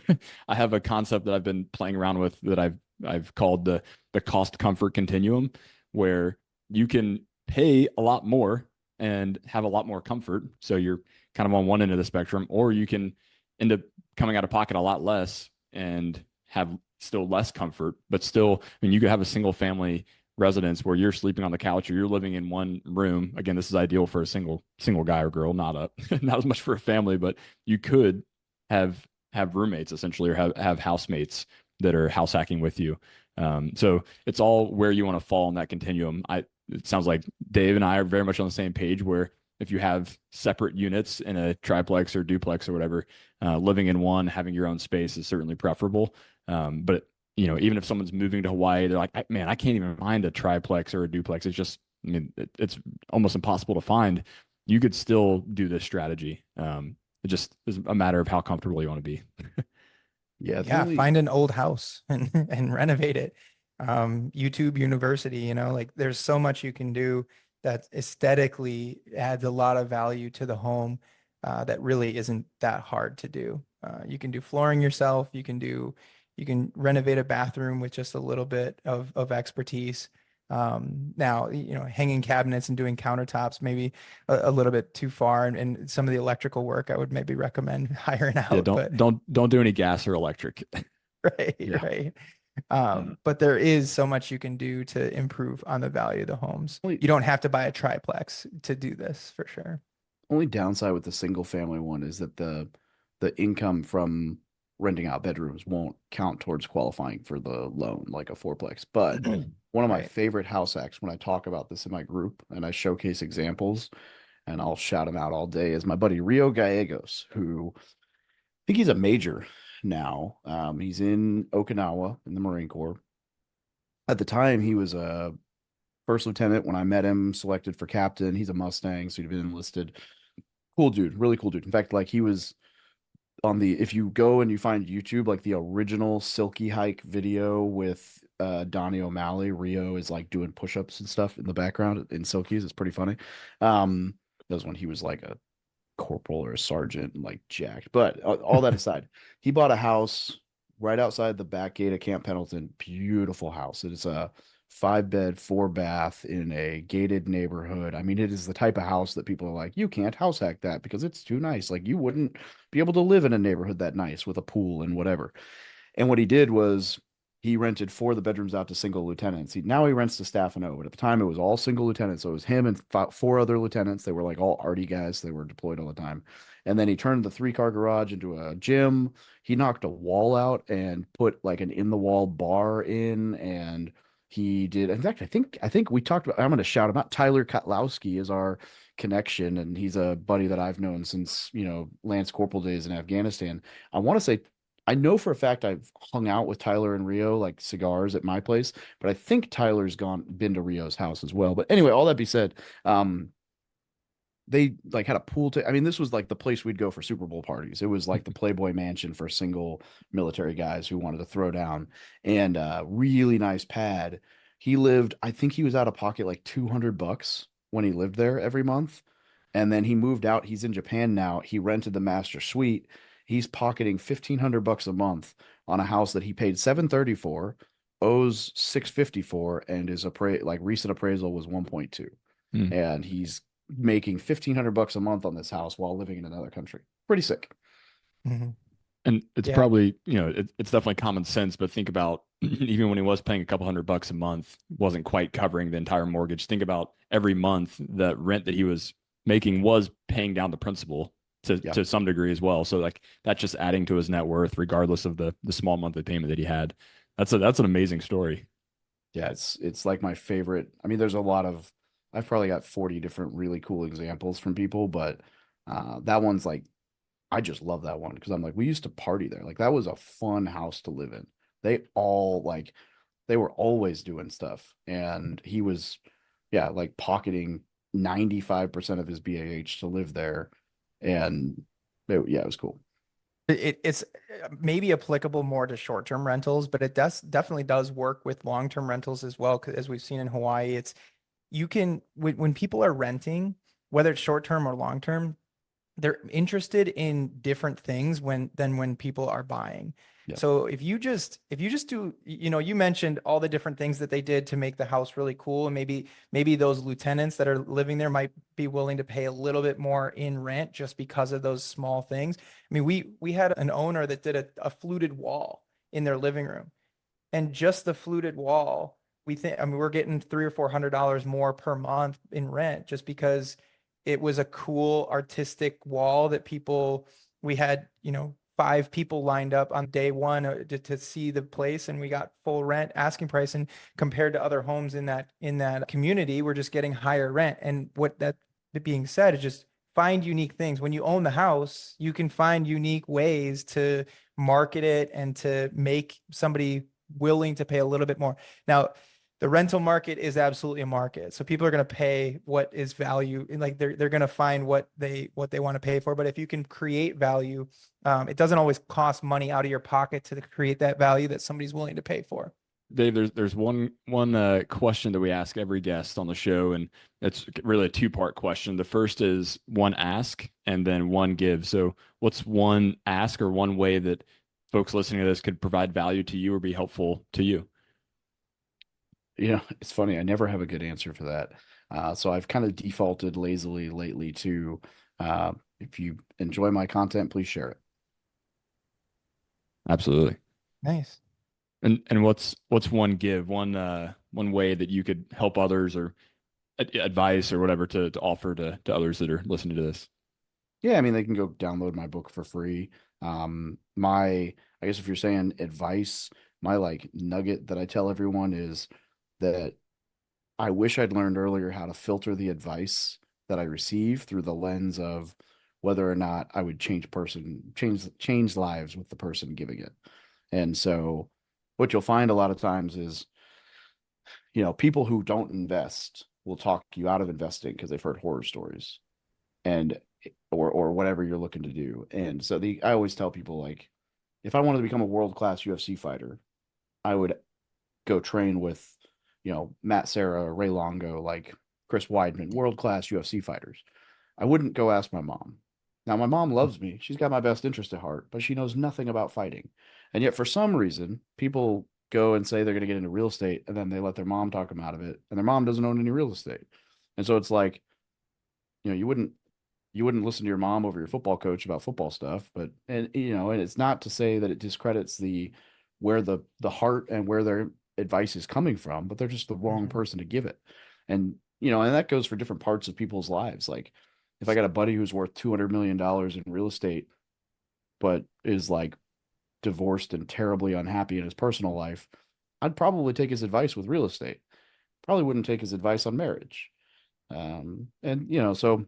I have a concept that I've been playing around with that I've called the cost comfort continuum, where you can pay a lot more and have a lot more comfort. So you're kind of on one end of the spectrum, or you can end up coming out of pocket a lot less and have still less comfort, but still, you could have a single family residence where you're sleeping on the couch or you're living in one room. Again, this is ideal for a single guy or girl, not as much for a family, but you could have roommates essentially, or have housemates that are house hacking with you. So it's all where you want to fall on that continuum. It sounds like Dave and I are very much on the same page, where if you have separate units in a triplex or duplex or whatever, living in one, having your own space is certainly preferable. But even if someone's moving to Hawaii, they're like, man, I can't even find a triplex or a duplex. It's just, it's almost impossible to find. You could still do this strategy. It just is a matter of how comfortable you want to be. Yeah. Find an old house and renovate it. YouTube University, like there's so much you can do that aesthetically adds a lot of value to the home that really isn't that hard to do. You can do flooring yourself. You can renovate a bathroom with just a little bit of expertise. Now, hanging cabinets and doing countertops, maybe a little bit too far. And some of the electrical work, I would maybe recommend hiring out. Yeah, don't do any gas or electric. Right. But there is so much you can do to improve on the value of the homes. You don't have to buy a triplex to do this for sure. Only downside with the single family one is that the income from renting out bedrooms won't count towards qualifying for the loan like a fourplex. But one of my Right. favorite house hacks when I talk about this in my group and I showcase examples and I'll shout him out all day is my buddy Rio Gallegos, who I think he's a major now. He's in Okinawa in the Marine Corps. At the time, he was a first lieutenant when I met him, selected for captain. He's a Mustang, so he'd been enlisted. Cool dude, really cool dude. In fact, like he was on the if you go and you find YouTube, like the original Silky Hike video with Donnie O'Malley, Rio is like doing push-ups and stuff in the background in Silky's. It's pretty funny. That was when he was like a corporal or a sergeant, like jacked. But all that aside, he bought a house right outside the back gate of Camp Pendleton. Beautiful house. It is a 5-bed, 4-bath in a gated neighborhood. I mean, it is the type of house that people are like, you can't house hack that because it's too nice. Like you wouldn't be able to live in a neighborhood that nice with a pool and whatever. And what he did was he rented 4 of the bedrooms out to single lieutenants. Now he rents to staff and O, but at the time it was all single lieutenants. So it was him and 4 other lieutenants. They were like all arty guys. They were deployed all the time. And then he turned the 3-car garage into a gym. He knocked a wall out and put like an in the wall bar in. And he did. In fact, I think we talked about. I'm going to shout him out. Tyler Kotlowski is our connection, and he's a buddy that I've known since Lance Corporal days in Afghanistan. I want to say I know for a fact I've hung out with Tyler and Rio, like cigars at my place, but I think Tyler's been to Rio's house as well. But anyway, all that be said, they like had a I mean, this was like the place we'd go for Super Bowl parties. It was like the Playboy Mansion for single military guys who wanted to throw down, and really nice pad. I think he was out of pocket like $200 when he lived there every month. And then he moved out. He's in Japan now. He rented the master suite. He's pocketing $1,500 a month on a house that he paid $730 for, owes $650 for, and his recent appraisal was 1.2. Hmm. And he's making $1,500 a month on this house while living in another country. Pretty sick. Mm-hmm. And it's probably, it's definitely common sense, but think about even when he was paying a couple $100 a month, wasn't quite covering the entire mortgage. Think about every month the rent that he was making was paying down the principal to some degree as well. So like that's just adding to his net worth, regardless of the small monthly payment that he had. That's an amazing story. Yeah, it's like my favorite. I mean, there's a lot of I've probably got 40 different really cool examples from people, but that one's like I just love that one because I'm like, we used to party there. Like that was a fun house to live in. They were always doing stuff. And he was, yeah, like pocketing 95% of his BAH to live there. And it was cool. It's maybe applicable more to short-term rentals, but it definitely does work with long-term rentals as well. Because as we've seen in Hawaii, you can when people are renting, whether it's short-term or long-term, they're interested in different things than when people are buying. Yeah. So if you just do, you mentioned all the different things that they did to make the house really cool. And maybe those lieutenants that are living there might be willing to pay a little bit more in rent just because of those small things. I mean, we had an owner that did a fluted wall in their living room, and just the fluted wall, we're getting $300 or $400 more per month in rent just because it was a cool artistic wall that we had, 5 people lined up on day one to see the place, and we got full rent asking price. And compared to other homes in that community, we're just getting higher rent. And what that being said is just find unique things. When you own the house, you can find unique ways to market it and to make somebody willing to pay a little bit more. Now, the rental market is absolutely a market. So people are going to pay what is value, and like they're going to find what they want to pay for. But if you can create value, it doesn't always cost money out of your pocket to create that value that somebody's willing to pay for. Dave, there's one question that we ask every guest on the show, and it's really a 2-part question. The first is one ask and then one give. So what's one ask or one way that folks listening to this could provide value to you or be helpful to you? It's funny. I never have a good answer for that. So I've kind of defaulted lazily lately to if you enjoy my content, please share it. Absolutely. Nice. And what's one way that you could help others or advice or whatever to offer to others that are listening to this? Yeah, I mean, they can go download my book for free. My, I guess if you're saying advice, my like nugget that I tell everyone is that I wish I'd learned earlier how to filter the advice that I receive through the lens of whether or not I would change lives with the person giving it. And so what you'll find a lot of times is, people who don't invest will talk you out of investing because they've heard horror stories and or whatever you're looking to do. And so I always tell people, like, if I wanted to become a world-class UFC fighter, I would go train with, Matt Serra, Ray Longo, like Chris Weidman, world-class UFC fighters. I wouldn't go ask my mom. Now, my mom loves me. She's got my best interest at heart, but she knows nothing about fighting. And yet, for some reason, people go and say they're going to get into real estate, and then they let their mom talk them out of it, and their mom doesn't own any real estate. And so it's like, you wouldn't listen to your mom over your football coach about football stuff, but and it's not to say that it discredits where the heart and where their advice is coming from, but they're just the wrong Mhm. person to give it. And and that goes for different parts of people's lives. Like if I got a buddy who's worth $200 million in real estate, but is like divorced and terribly unhappy in his personal life, I'd probably take his advice with real estate. Probably wouldn't take his advice on marriage. And so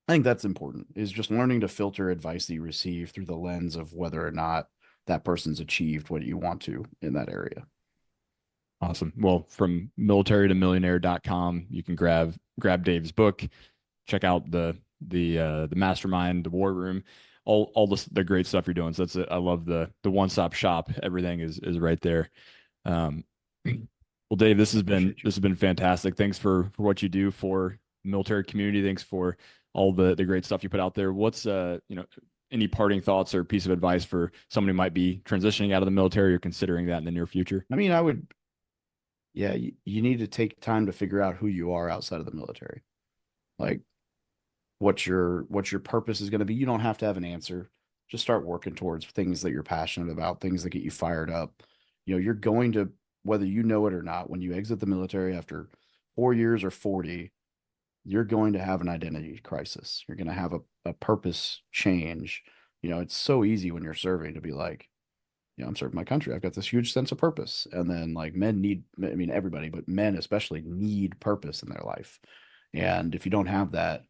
I think that's important, is just learning to filter advice that you receive through the lens of whether or not that person's achieved what you want to in that area. Awesome. Well, from military to millionaire.com, you can grab Dave's book, check out the mastermind, the war room, all the great stuff you're doing. So that's it. I love the one-stop shop. Everything is right there. Um, well, Dave, Appreciate you. this has been fantastic. Thanks for what you do for the military community. Thanks for all the great stuff you put out there. What's any parting thoughts or piece of advice for somebody who might be transitioning out of the military or considering that in the near future? I mean, yeah, you need to take time to figure out who you are outside of the military. Like what your purpose is going to be. You don't have to have an answer. Just start working towards things that you're passionate about, things that get you fired up. You're going to, whether you know it or not, when you exit the military after 4 years or 40, you're going to have an identity crisis. You're going to have a purpose change. It's so easy when you're serving to be like, I'm serving my country. I've got this huge sense of purpose. And then like men need, I mean, everybody, but men especially need purpose in their life. And if you don't have that,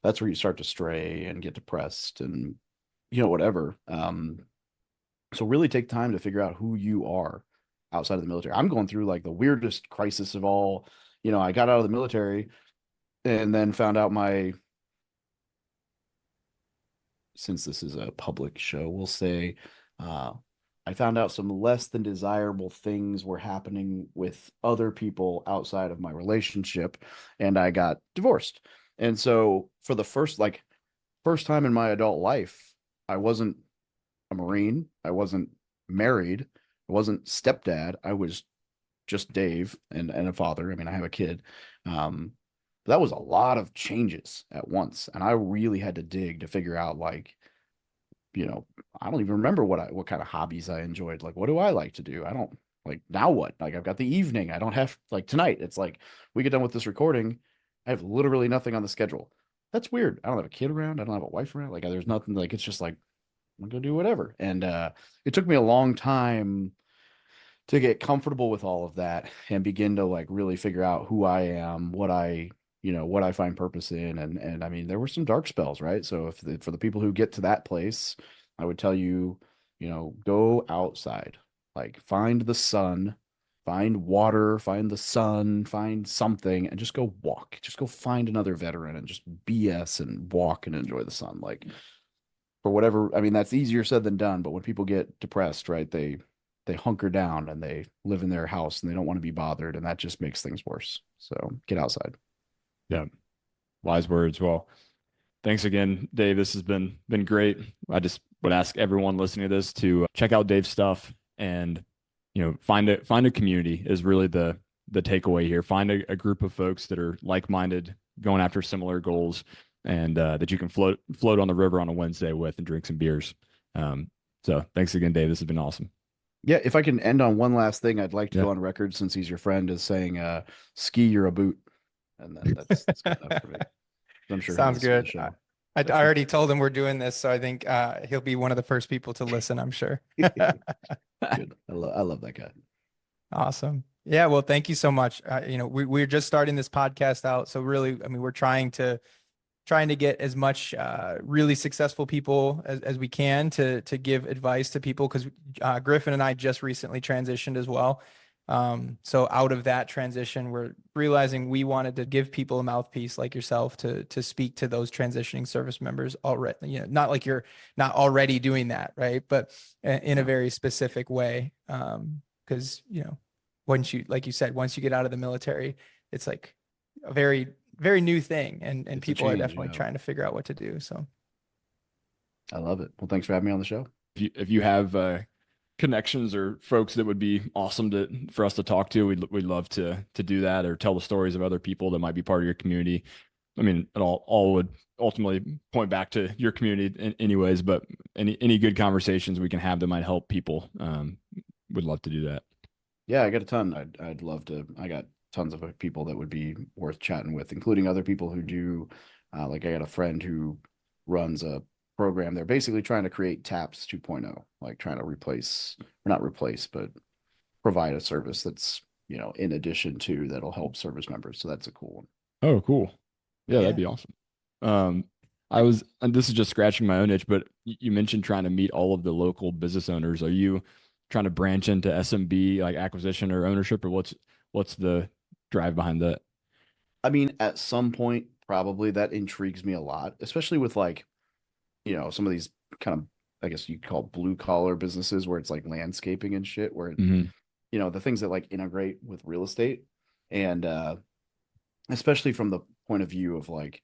that's where you start to stray and get depressed and, whatever. So really take time to figure out who you are outside of the military. I'm going through like the weirdest crisis of all. I got out of the military and then found out since this is a public show, we'll say, uh, I found out some less than desirable things were happening with other people outside of my relationship, and I got divorced. And so for the first time in my adult life, I wasn't a Marine, I wasn't married, I wasn't stepdad, I was just Dave and a father. I mean, I have a kid. Um, but that was a lot of changes at once, and I really had to dig to figure out like, I don't even remember what kind of hobbies I enjoyed. Like, what do I like to do? I don't like now what? Like, I've got the evening. I don't have like tonight. It's like we get done with this recording. I have literally nothing on the schedule. That's weird. I don't have a kid around. I don't have a wife around. Like, there's nothing. Like, it's just like I'm gonna do whatever. And it took me a long time to get comfortable with all of that and begin to like really figure out who I am, what I find purpose in. And I mean, there were some dark spells, right? So for the people who get to that place, I would tell you, go outside, like find the sun, find water, find the sun, find something, and just go walk. Just go find another veteran and just BS and walk and enjoy the sun. Like for whatever, I mean, that's easier said than done, but when people get depressed, right, they hunker down and they live in their house and they don't want to be bothered, and that just makes things worse. So get outside. Yeah, wise words. Well, thanks again, Dave. This has been great. I just would ask everyone listening to this to check out Dave's stuff and find a community is really the takeaway here. Find a group of folks that are like-minded, going after similar goals, and that you can float on the river on a Wednesday with and drink some beers. So thanks again, Dave. This has been awesome. Yeah, if I can end on one last thing, I'd like to Yeah. go on record since he's your friend as saying, ski, you're a boot. And then that's good enough for me. I'm sure he'll Sounds listen to the good. show. I already told him we're doing this, so I think he'll be one of the first people to listen, I'm sure. Good. I love that guy. Awesome. Yeah, well, thank you so much. We're just starting this podcast out, so really, I mean, we're trying to get as much really successful people as we can to give advice to people because Griffin and I just recently transitioned as well. So out of that transition, we're realizing we wanted to give people a mouthpiece like yourself to speak to those transitioning service members already. Not like you're not already doing that, right? But in a very specific way. Because once you, like you said, once you get out of the military, it's like a very new thing, and It's a people are change, definitely trying to figure out what to do. So I love it. Well, thanks for having me on the show. If you have connections or folks that would be awesome for us to talk to, we'd love to do that or tell the stories of other people that might be part of your community. I mean, it all would ultimately point back to your community anyways, but any good conversations we can have that might help people, would love to do that. Yeah, I got a ton. I'd love to. I got tons of people that would be worth chatting with, including other people who do. Like I got a friend who runs a program. They're basically trying to create TAPS 2.0, like trying to replace, or not replace, but provide a service that's in addition to that'll help service members. So that's a cool one. Oh, cool. Yeah, that'd yeah. be awesome. Um, and this is just scratching my own itch, but you mentioned trying to meet all of the local business owners. Are you trying to branch into SMB, like acquisition or ownership, or what's the drive behind that? I mean, at some point, probably that intrigues me a lot, especially with like, some of these kind of, I guess you could call blue collar businesses where it's like landscaping and shit, where Hmm. the things that like integrate with real estate. And especially from the point of view of like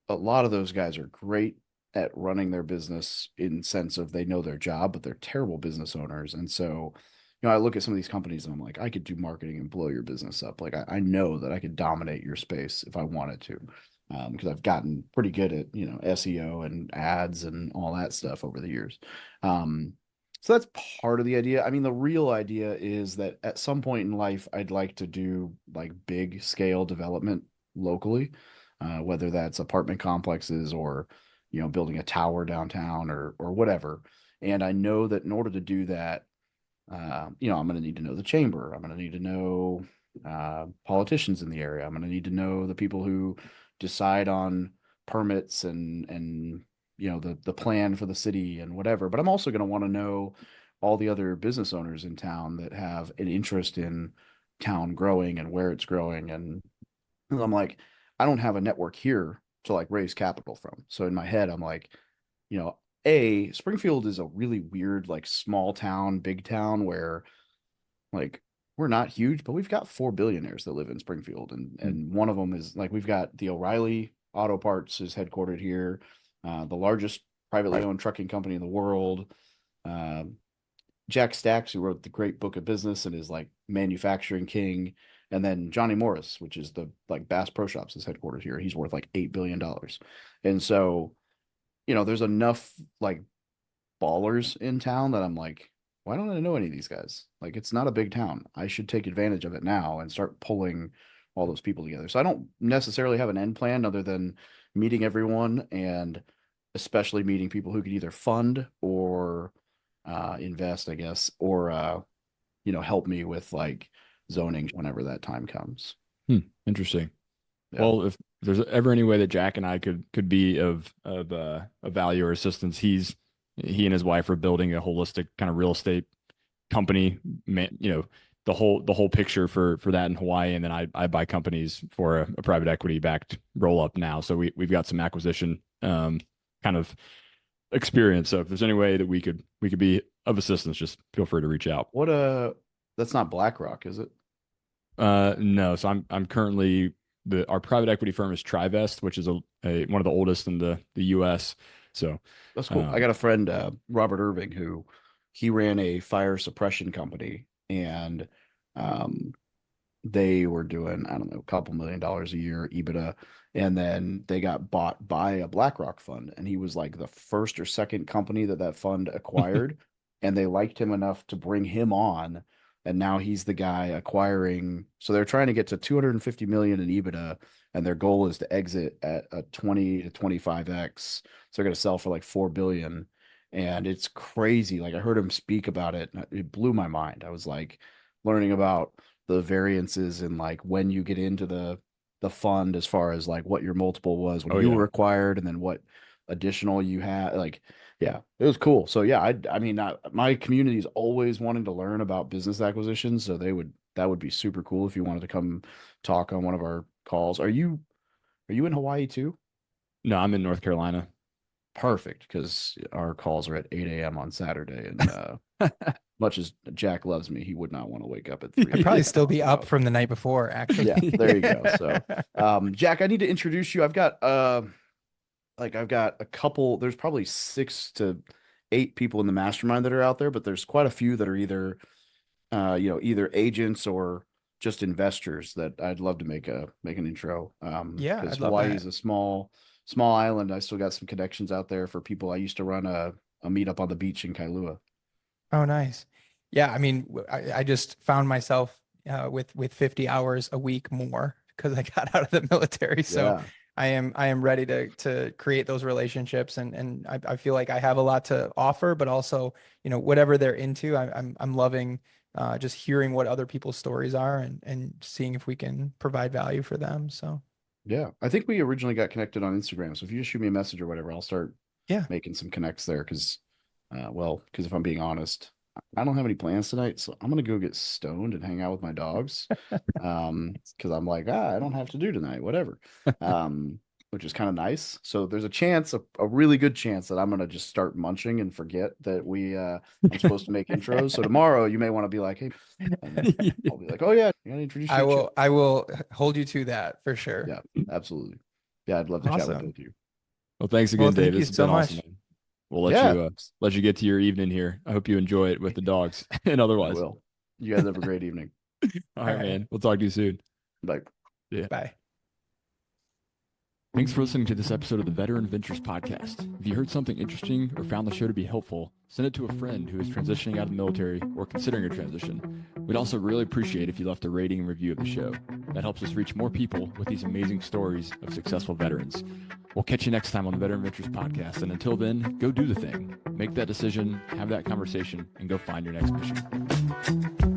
a lot of those guys are great at running their business in sense of they know their job, but they're terrible business owners. And so, I look at some of these companies and I'm like, I could do marketing and blow your business up. Like I know that I could dominate your space if I wanted to. Because I've gotten pretty good at, SEO and ads and all that stuff over the years. Um, so that's part of the idea. I mean, the real idea is that at some point in life, I'd like to do like big scale development locally, whether that's apartment complexes or, building a tower downtown or whatever. And I know that in order to do that, I'm going to need to know the chamber. I'm going to need to know politicians in the area. I'm going to need to know the people who decide on permits and the plan for the city and whatever. But I'm also going to want to know all the other business owners in town that have an interest in town growing and where it's growing. And I'm like, I don't have a network here to like raise capital from. So in my head, I'm like, you know, Springfield is a really weird, like small town, big town where like we're not huge, but we've got 4 billionaires that live in Springfield. And one of them is like we've got the O'Reilly Auto Parts is headquartered here, the largest privately owned trucking company in the world. Jack Stacks, who wrote the great book of business and is like manufacturing king. And then Johnny Morris, which is the like Bass Pro Shops is headquartered here. He's worth like $8 billion. And so, there's enough like ballers in town that I'm like, why don't I know any of these guys? Like, it's not a big town. I should take advantage of it now and start pulling all those people together. So I don't necessarily have an end plan other than meeting everyone and especially meeting people who could either fund or invest, I guess, or help me with like zoning whenever that time comes. Interesting. Yeah. Well, if there's ever any way that Jack and I could be of value or assistance, he and his wife are building a holistic kind of real estate company. The whole picture for that in Hawaii, and then I buy companies for a private equity backed roll up now. So we've got some acquisition kind of experience. So if there's any way that we could be of assistance, just feel free to reach out. What that's not BlackRock, is it? No. So I'm currently our private equity firm is Trivest, which is one of the oldest in the US. So That's cool. I got a friend, Robert Irving, who he ran a fire suppression company and they were doing, I don't know, a couple $1 million a year EBITDA. And then they got bought by a BlackRock fund. And he was like the first or second company that fund acquired. and they liked him enough to bring him on. And now he's the guy acquiring. So they're trying to get to 250 million in EBITDA, and their goal is to exit at a 20 to 25x. So they're going to sell for like 4 billion. And it's crazy. Like I heard him speak about it, and it blew my mind. I was like learning about the variances and like when you get into the fund as far as like what your multiple was when Oh, you yeah. were acquired and then what additional you had. Like, yeah, it was cool. So yeah, I mean, my community is always wanting to learn about business acquisitions. So that would be super cool if you wanted to come talk on one of our calls. Are you in Hawaii too? No, I'm in North Carolina. Perfect, because our calls are at 8 a.m. on Saturday, and much as Jack loves me, he would not want to wake up at 3 I'd probably a.m. still be up So, from the night before, actually. yeah, there you go. So, Jack, I need to introduce you. I've got I've got a couple. There's probably 6 to 8 people in the mastermind that are out there, but there's quite a few that are either either agents or just investors that I'd love to make an intro. Yeah, Because I'd love Hawaii that. is a small island. I still got some connections out there for people. I used to run a meetup on the beach in Kailua. Oh, nice. Yeah, I mean, I just found myself with 50 hours a week more because I got out of the military. So Yeah. I am ready to create those relationships, and I feel like I have a lot to offer, but also, whatever they're into, I'm loving just hearing what other people's stories are and seeing if we can provide value for them. So Yeah. I think we originally got connected on Instagram. So if you just shoot me a message or whatever, I'll start yeah. making some connects there. Because if I'm being honest, I don't have any plans tonight. So I'm going to go get stoned and hang out with my dogs. Because I'm like, I don't have to do tonight, whatever. Which is kind of nice. So there's a chance, a really good chance that I'm going to just start munching and forget that I'm supposed to make intros. So tomorrow you may want to be like, hey, and I'll be like, oh yeah, you got to introduce you to Chip. I will hold you to that for sure. Yeah, absolutely. Yeah, I'd love to chat with Awesome. both of you. Well, thanks Well, again, thank Dave. you This has so been awesome, much. man. We'll Yeah. let you get to your evening here. I hope you enjoy it with the dogs and I otherwise. will. You guys have a great evening. All right, man. We'll talk to you soon. Bye. Yeah. Bye. Thanks for listening to this episode of the Veteran Ventures Podcast. If you heard something interesting or found the show to be helpful, send it to a friend who is transitioning out of the military or considering a transition. We'd also really appreciate if you left a rating and review of the show. That helps us reach more people with these amazing stories of successful veterans. We'll catch you next time on the Veteran Ventures Podcast. And until then, go do the thing. Make that decision, have that conversation, and go find your next mission.